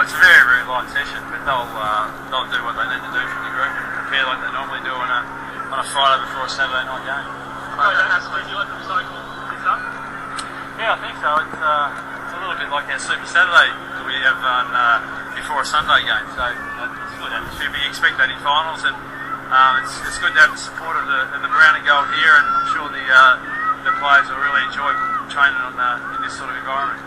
it's a very, very light session, but they'll do what they need to do from the group and prepare like they normally do on a Friday before a Saturday night game. Yeah, I think so. It's a little bit like our Super Saturday that we have on before a Sunday game, so it's good atmosphere. But you expect that in finals, and it's good to have the support of the brown and gold here, and I'm sure the players will really enjoy training in this sort of environment.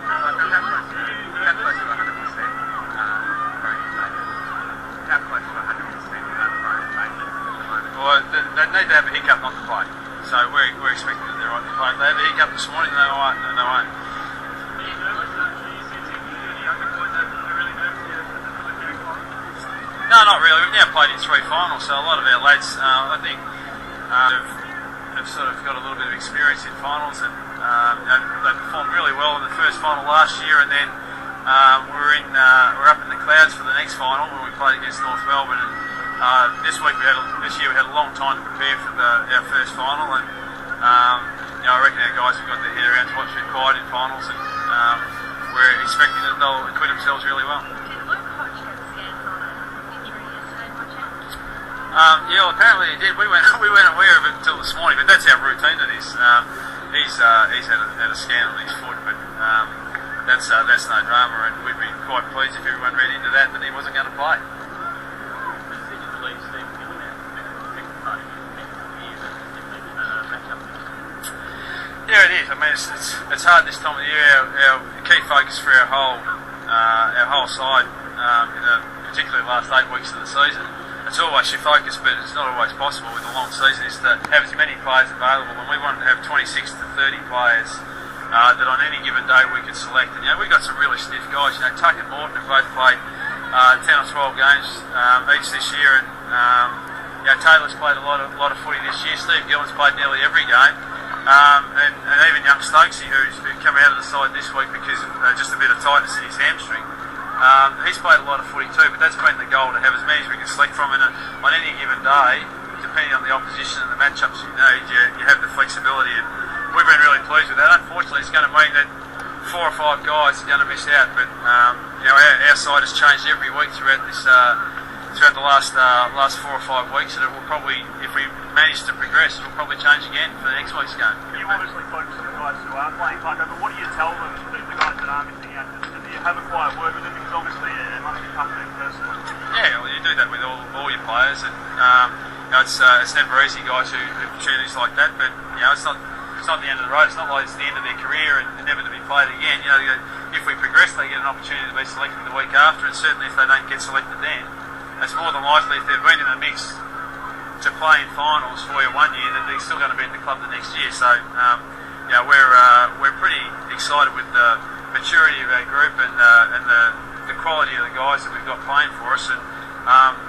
Well, they need to have a hiccup not to play, so we're expecting that they're right to play. They had a hiccup this morning, and they won't. No, not really. We've now played in 3 finals, so a lot of our lads, I think, have sort of got a little bit of experience in finals, and they performed really well in the first final last year, and then we're up in the clouds for the next final when we played against North Melbourne. And this year we had a long time to prepare for our first final, and I reckon our guys have got their head around what's required in finals, and we're expecting that they'll acquit themselves really well. Yeah, well, apparently he did. We weren't aware of it until this morning, but that's our routine. It is. He's had a scan on his foot, but that's no drama, and we'd be quite pleased if everyone read into that he wasn't going to play. Yeah, it is. I mean, it's hard this time of the year. Our key focus for our whole side, particularly the last 8 weeks of the season, it's always your focus, but it's not always possible with a long season, is to have as many players available, and we wanted to have 26 to 30 players that on any given day we could select. And we've got some really stiff guys. Tuck and Morton have both played 10 or 12 games each this year, and Taylor's played a lot of footy this year. Steve Gillen's played nearly every game, and even young Stokesy, who's come out of the side this week because of just a bit of tightness in his hamstring. He's played a lot of footy too, but that's been the goal, to have as many as we can select from. And on any given day, depending on the opposition and the matchups you need, you have the flexibility, and we've been really pleased with that. Unfortunately, it's going to mean that 4 or 5 guys are going to miss out, but our side has changed every week throughout the last 4 or 5 weeks, and it will probably, if we manage to progress, it will probably change again for the next week's game. You obviously focus on the guys who are playing Clarko, but what do you tell them, the guys that are missing out? Do you have a quiet word with them? Because obviously it must be tough for them personally. Yeah, well, you do that with all your players, and it's never easy, guys who have opportunities like that, but it's not the end of the road. It's not like it's the end of their career and never to be played again. If we progress, they get an opportunity to be selected the week after, and certainly if they don't get selected then, it's more than likely, if they've been in the mix to play in finals for you one year, that they're still going to be at the club the next year. So we're pretty excited with the maturity of our group and the quality of the guys that we've got playing for us, and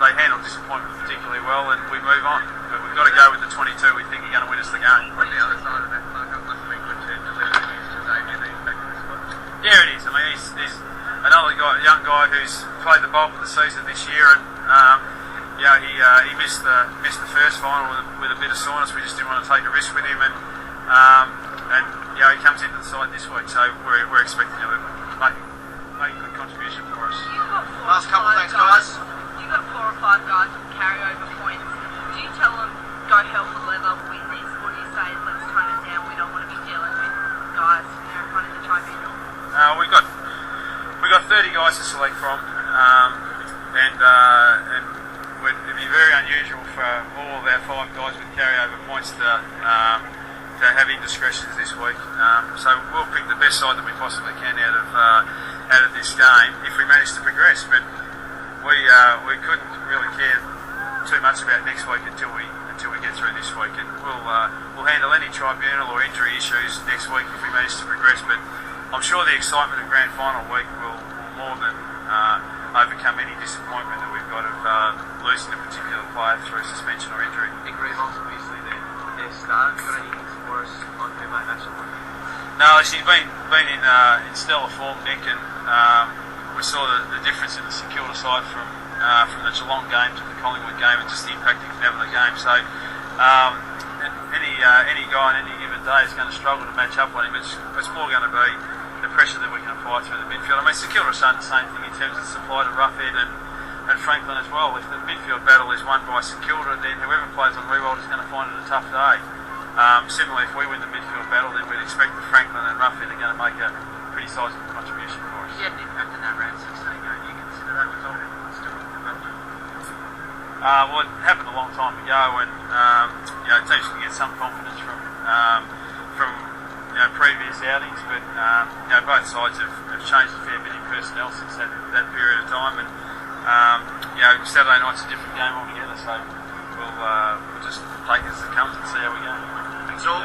they handle disappointment particularly well, and we move on. But we've got to go with the 22 we think are going to win us the game. On the other side of that, Clarko, must have been good to deliver the news today. Do you think back in the squad? Yeah, it is. I mean, he's another young guy who's played the bulk of the season this year, and he missed the first final with a bit of soreness. We just didn't want to take a risk with him, and he comes into the side this week, so we're expecting him to make a good contribution for us. Last couple, thanks guys. You've got 4 or 5 guys with carryover points. Do you tell them, go hell for leather, win this, or do you say, let's tone it down, we don't want to be dealing with guys in front of the tribunal? We've got 30 guys to select from, and it'd be very unusual for all of our 5 guys with carryover points to have indiscretions this week. So we'll pick the best side that we possibly can out of this game if we manage to progress. But we couldn't really care too much about next week until we get through this week, and we'll handle any tribunal or injury issues next week if we manage to progress. But I'm sure the excitement of grand final week will more than overcome any disappointment that we've got of losing a particular player through suspension or injury. Nick Reeves, obviously their star. Have you got anything for us on who might match up? No, he's been in stellar form, Nick, and we saw the difference in the Security side from the Geelong game to the Collingwood game, and just the impact he can have on the game. So any guy on any given day is going to struggle to match up on him. It's more going to be the pressure that we can apply through the midfield. I mean, St Kilda are saying the same thing in terms of supply to Roughhead and Franklin as well. If the midfield battle is won by St Kilda, then whoever plays on Rewold is going to find it a tough day. Similarly, if we win the midfield battle, then we'd expect that Franklin and Roughhead are going to make a pretty sizable contribution for us. He had an impact in that round 16 game. Do you consider that result still relevant? Well, it happened a long time ago, and teams can get some confidence from previous outings, but both sides have changed a fair bit in personnel since that period of time, and Saturday night's a different game altogether, so we'll just take it as it comes and see how we go. Thanks all.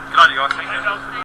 Good night, you guys. Thank you.